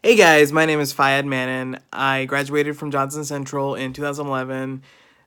Hey guys, my name is Faiyad Mannan. I graduated from Johnson Central in 2011.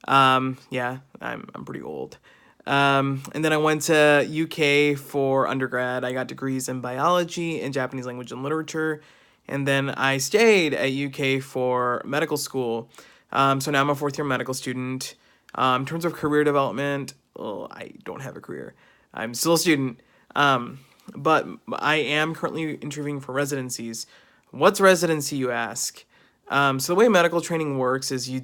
Yeah, I'm pretty old. And then I went to UK for undergrad. I got degrees in biology and Japanese language and literature. And then I stayed at UK for medical school. So now I'm a fourth year medical student. In terms of career development, well, I don't have a career. I'm still a student. But I am currently interviewing for residencies. What's residency, you ask? So the way medical training works is you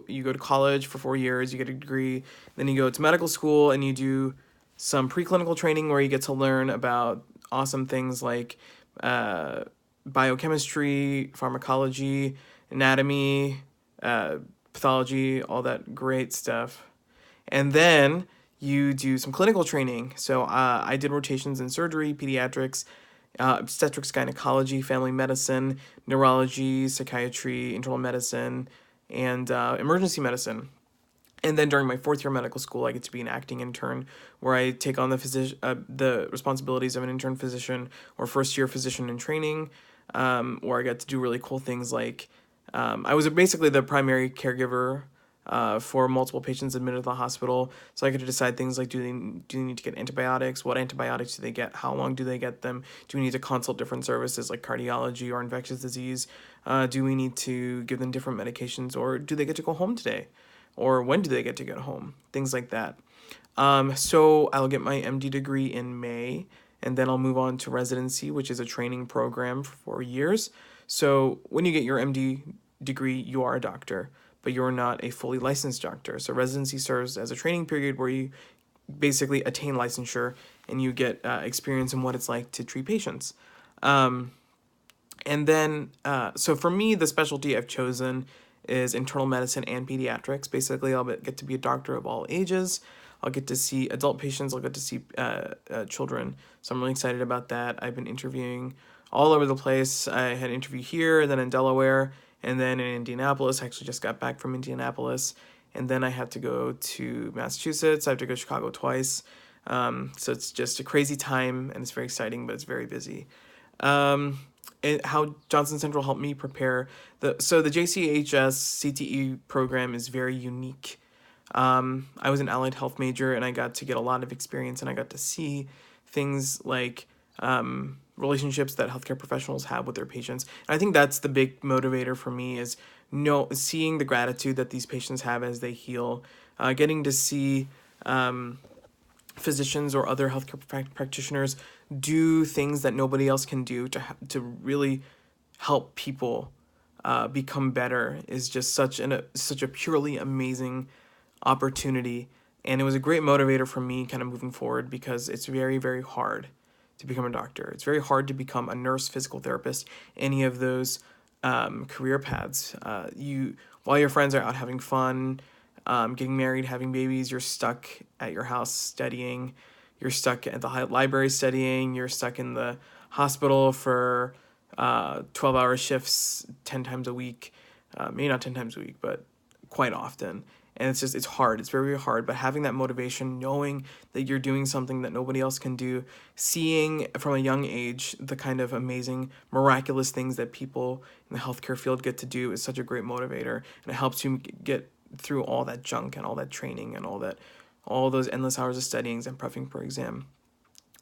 go to college for 4 years, you get a degree, then you go to medical school and you do some preclinical training where you get to learn about awesome things like uh, biochemistry, pharmacology, anatomy, uh, pathology, all that great stuff. And then you do some clinical training. So I did rotations in surgery, pediatrics, obstetrics, gynecology, family medicine, neurology, psychiatry, internal medicine, and emergency medicine. And then during my fourth year medical school, I get to be an acting intern, where I take on the responsibilities of an intern physician or first year physician in training, where I get to do really cool things like I was basically the primary caregiver for multiple patients admitted to the hospital. So I get to decide things like do they need to get antibiotics? What antibiotics do they get? How long do they get them? Do we need to consult different services like cardiology or infectious disease? Do we need to give them different medications, or do they get to go home today? Or when do they get to go home? Things like that. So I'll get my MD degree in May, and then I'll move on to residency, which is a training program for 4 years. So when you get your MD degree, you are a doctor, but you're not a fully licensed doctor. So residency serves as a training period where you basically attain licensure and you get experience in what it's like to treat patients. Um, and then, so for me, the specialty I've chosen is internal medicine and pediatrics. Basically, I'll get to be a doctor of all ages. I'll get to see adult patients. I'll get to see children. So I'm really excited about that. I've been interviewing all over the place. I had an interview here, then in Delaware, and then in Indianapolis. I actually just got back from Indianapolis. And then I had to go to Massachusetts. I have to go to Chicago twice. So it's just a crazy time, and it's very exciting, but it's very busy. Um, and how Johnson Central helped me prepare the JCHS CTE program is very unique. I was an allied health major and I got to get a lot of experience and I got to see things like relationships that healthcare professionals have with their patients. And I think that's the big motivator for me is seeing the gratitude that these patients have as they heal, getting to see physicians or other healthcare practitioners do things that nobody else can do to really help people become better is just such a purely amazing opportunity. And it was a great motivator for me kind of moving forward because it's very, very hard to become a doctor. It's very hard to become a nurse, physical therapist, any of those career paths. While your friends are out having fun, getting married, having babies, you're stuck at your house studying. You're stuck at the library studying. You're stuck in the hospital for 12-hour shifts 10 times a week. Maybe not 10 times a week, but quite often. And it's hard. It's very, very hard. But having that motivation, knowing that you're doing something that nobody else can do, seeing from a young age the kind of amazing, miraculous things that people in the healthcare field get to do is such a great motivator. And it helps you get through all that junk and all that training and all those endless hours of studying and prepping for exam.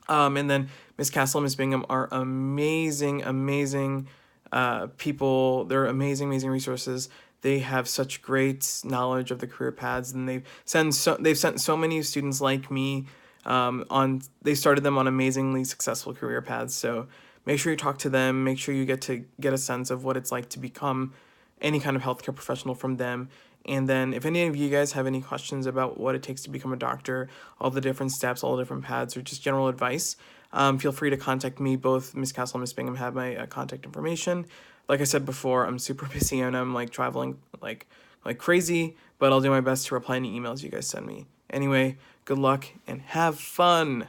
And then Miss Castle and Miss Bingham are amazing, amazing people. They're amazing, amazing resources. They have such great knowledge of the career paths, and they've sent so many students like me they started them on amazingly successful career paths. So make sure you talk to them. Make sure you get a sense of what it's like to become any kind of healthcare professional from them. And then if any of you guys have any questions about what it takes to become a doctor, all the different steps, all the different paths, or just general advice, feel free to contact me. Both Miss Castle and Miss Bingham have my contact information. Like I said before, I'm super busy and I'm like traveling like crazy, but I'll do my best to reply any emails you guys send me. Anyway, good luck and have fun.